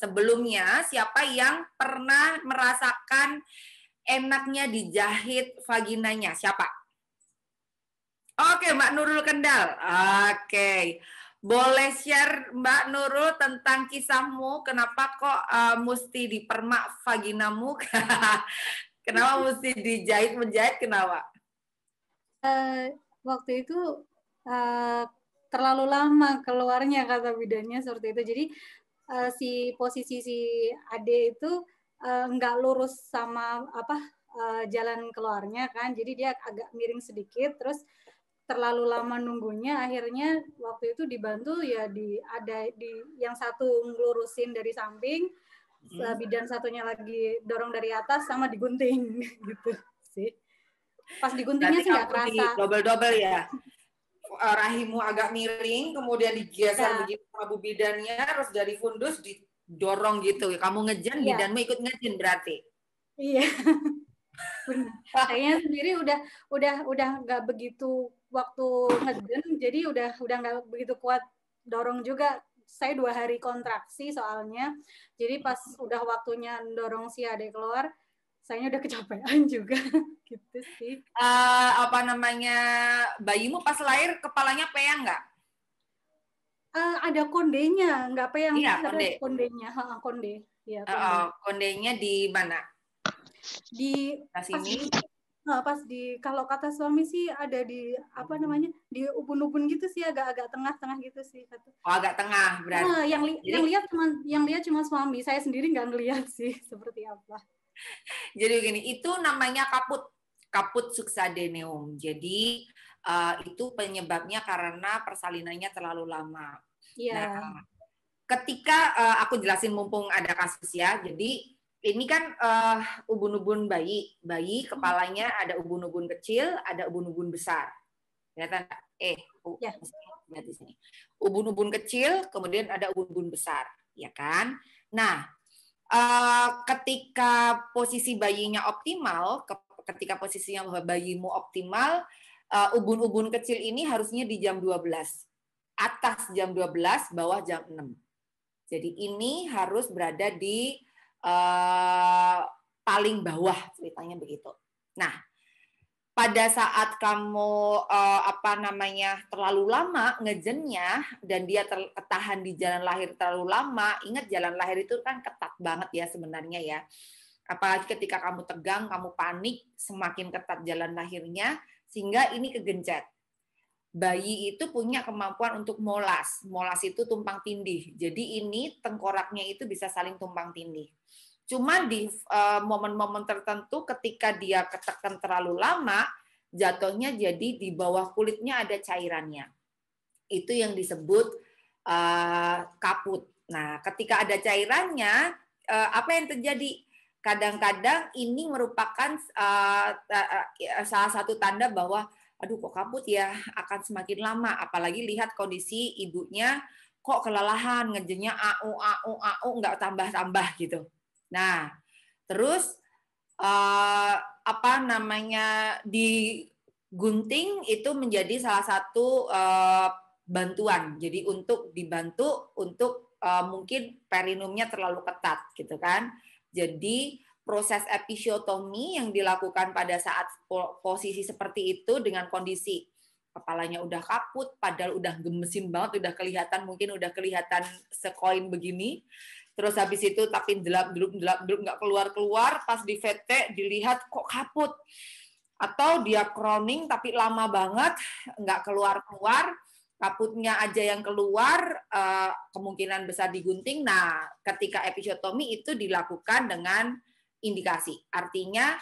Sebelumnya, siapa yang pernah merasakan enaknya dijahit vaginanya? Siapa? Oke, Mbak Nurul Kendal. Oke. Boleh share Mbak Nurul tentang kisahmu, kenapa kok mesti dipermak vaginamu? Kenapa mesti menjahit, kenapa? Waktu itu terlalu lama keluarnya kata bidannya seperti itu. Jadi posisi si Ade itu nggak lurus sama jalan keluarnya kan. Jadi dia agak miring sedikit, terus terlalu lama nunggunya, akhirnya waktu itu dibantu ya ada yang satu ngelurusin dari samping, bidan satunya lagi dorong dari atas sama digunting gitu sih. Pas diguntingnya sih nggak kerasa. Double ya. Rahimmu agak miring, kemudian digeser begitu sama bu bidannya, terus dari fundus didorong gitu. Kamu ngejen, bidanmu ikut ngejen berarti. Iya. Kayaknya sendiri udah nggak begitu waktu ngejen, jadi udah nggak begitu kuat dorong juga. Saya 2 hari kontraksi soalnya, jadi pas udah waktunya dorong si Ade keluar, saya udah kecapean juga gitu sih. Bayimu pas lahir kepalanya peyang nggak? Ada kondenya, nggak peyang, iya, ada kondenya, konde. Ya, kondenya di mana? Di sini. Pas kalau kata suami sih ada di di ubun-ubun gitu sih, agak tengah-tengah gitu sih. Oh, agak tengah berarti. Yang lihat cuma suami, saya sendiri nggak ngelihat sih seperti apa. Jadi begini, itu namanya kaput suksadeneum. Jadi itu penyebabnya karena persalinannya terlalu lama. Iya. Nah, ketika aku jelasin mumpung ada kasus ya, jadi ini kan ubun-ubun bayi kepalanya ada ubun-ubun kecil, ada ubun-ubun besar. Kelihatan? Lihat di sini. Ubun-ubun kecil, kemudian ada ubun-ubun besar, ya kan? Nah, ketika posisi bayinya optimal, ketika posisinya bayimu optimal, ubun-ubun kecil ini harusnya di jam 12. Atas jam 12, bawah jam 6. Jadi ini harus berada di paling bawah, ceritanya begitu. Nah, pada saat kamu terlalu lama ngejennya dan dia ketahan di jalan lahir terlalu lama, ingat jalan lahir itu kan ketat banget ya sebenarnya ya. Apalagi ketika kamu tegang, kamu panik, semakin ketat jalan lahirnya sehingga ini kegencet. Bayi itu punya kemampuan untuk molas. Molas itu tumpang tindih. Jadi ini tengkoraknya itu bisa saling tumpang tindih. Cuma di momen-momen tertentu ketika dia ketekan terlalu lama, jatuhnya jadi di bawah kulitnya ada cairannya. Itu yang disebut kaput. Nah, ketika ada cairannya, apa yang terjadi? Kadang-kadang ini merupakan salah satu tanda bahwa aduh kok kaput ya, akan semakin lama. Apalagi lihat kondisi ibunya kok kelelahan, ngejennya nggak tambah-tambah gitu. Nah, terus digunting itu menjadi salah satu bantuan. Jadi untuk dibantu untuk mungkin perineumnya terlalu ketat gitu kan. Jadi proses episiotomi yang dilakukan pada saat posisi seperti itu dengan kondisi kepalanya udah kaput, padahal udah gemesin banget, udah kelihatan sekoin begini. Terus habis itu tapi delap nggak keluar, pas di VT dilihat kok kaput. Atau dia crowning tapi lama banget nggak keluar, kaputnya aja yang keluar, kemungkinan besar digunting. Nah, ketika episiotomi itu dilakukan dengan indikasi. Artinya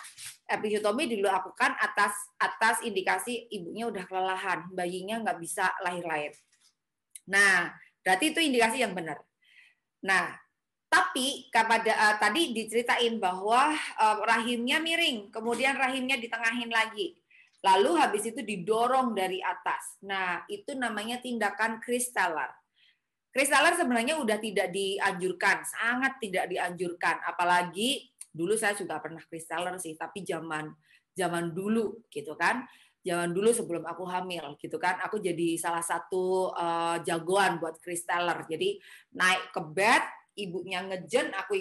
episiotomi dilakukan atas indikasi ibunya udah kelelahan, bayinya nggak bisa lahir. Nah, berarti itu indikasi yang benar. Nah, tapi tadi diceritain bahwa rahimnya miring, kemudian rahimnya ditengahin lagi. Lalu habis itu didorong dari atas. Nah, itu namanya tindakan kristaller. Kristaller sebenarnya udah tidak dianjurkan, sangat tidak dianjurkan. Apalagi dulu saya juga pernah kristaller sih, tapi zaman dulu gitu kan. Zaman dulu sebelum aku hamil gitu kan, aku jadi salah satu jagoan buat kristaller. Jadi naik ke bed, ibunya ngejen, aku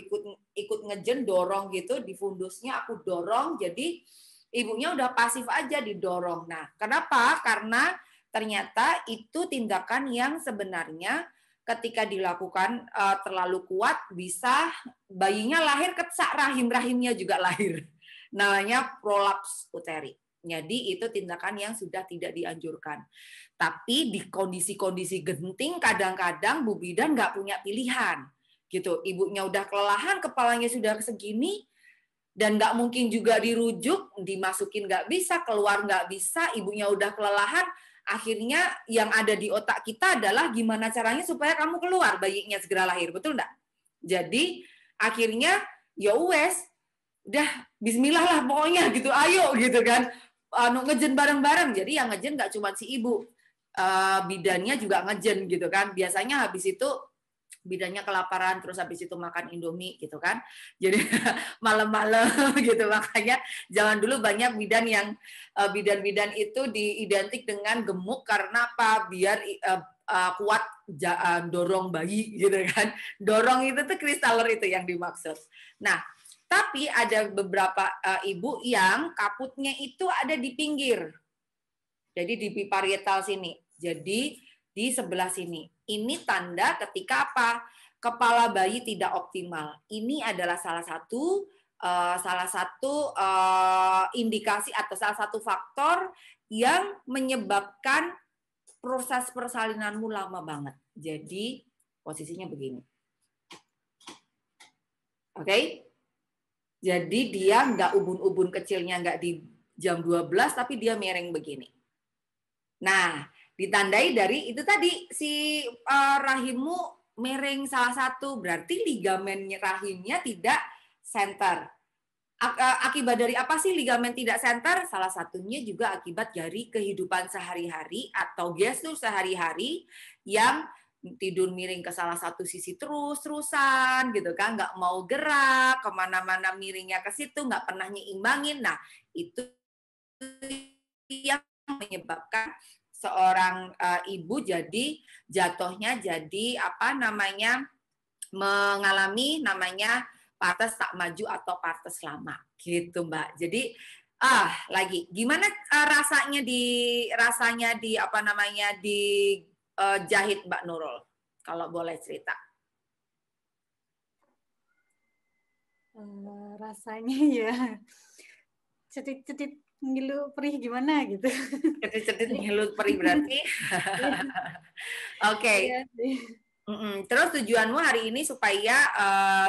ikut ngejen, dorong gitu di fundusnya, aku dorong, jadi ibunya udah pasif aja didorong. Nah, kenapa? Karena ternyata itu tindakan yang sebenarnya ketika dilakukan terlalu kuat bisa bayinya lahir kesak, rahimnya juga lahir. Namanya prolaps uteri. Jadi itu tindakan yang sudah tidak dianjurkan. Tapi di kondisi-kondisi genting kadang-kadang Bu Bidan nggak punya pilihan. Gitu. Ibunya udah kelelahan, kepalanya sudah segini, dan nggak mungkin juga dirujuk, dimasukin nggak bisa, keluar nggak bisa, ibunya udah kelelahan, akhirnya yang ada di otak kita adalah gimana caranya supaya kamu keluar, bayinya segera lahir, betul nggak? Jadi akhirnya ya wes, udah Bismillah lah pokoknya gitu, ayo gitu kan, ngejen bareng-bareng. Jadi yang ngejen nggak cuma si ibu, bidannya juga ngejen gitu kan. Biasanya habis itu bidannya kelaparan, terus habis itu makan Indomie gitu kan. Jadi malam-malam gitu, makanya jangan dulu banyak bidan yang bidan-bidan itu diidentik dengan gemuk karena apa? Biar kuat dorong bayi gitu kan. Dorong itu tuh kristaller itu yang dimaksud. Nah, tapi ada beberapa ibu yang kaputnya itu ada di pinggir. Jadi di biparietal sini. Jadi di sebelah sini. Ini tanda ketika apa? Kepala bayi tidak optimal. Ini adalah salah satu indikasi atau salah satu faktor yang menyebabkan proses persalinanmu lama banget. Jadi posisinya begini. Oke? Jadi dia nggak ubun-ubun kecilnya nggak di jam 12, tapi dia miring begini. Nah, ditandai dari itu tadi, si rahimmu miring salah satu, berarti ligamen rahimnya tidak center. Akibat dari apa sih ligamen tidak center? Salah satunya juga akibat dari kehidupan sehari-hari atau gestur sehari-hari yang tidur miring ke salah satu sisi terus-terusan gitu kan, nggak mau gerak, kemana-mana miringnya ke situ, nggak pernah nyimbangin. Nah, itu yang menyebabkan seorang ibu jadi jatuhnya jadi apa namanya mengalami namanya partes tak maju atau partes lama gitu Mbak. Jadi lagi gimana rasanya di apa namanya di jahit Mbak Nurul, kalau boleh cerita. Rasanya ya cetit-cetit ngilu perih gimana gitu. Cetit-cetit ngilu perih berarti. Oke. Iya sih. Terus tujuanmu hari ini supaya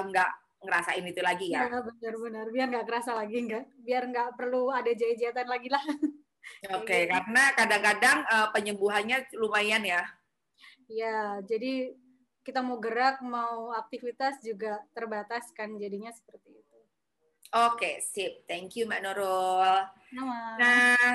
nggak ngerasain itu lagi ya? Ya benar-benar, biar nggak kerasa lagi, biar nggak perlu ada jahit-jahitan lagi lah. Oke, gitu. karena kadang-kadang penyembuhannya lumayan ya. Ya, jadi kita mau gerak, mau aktivitas juga terbatas kan, jadinya seperti itu. Oke, sip. Thank you Mbak Nurul. Nama. Nah,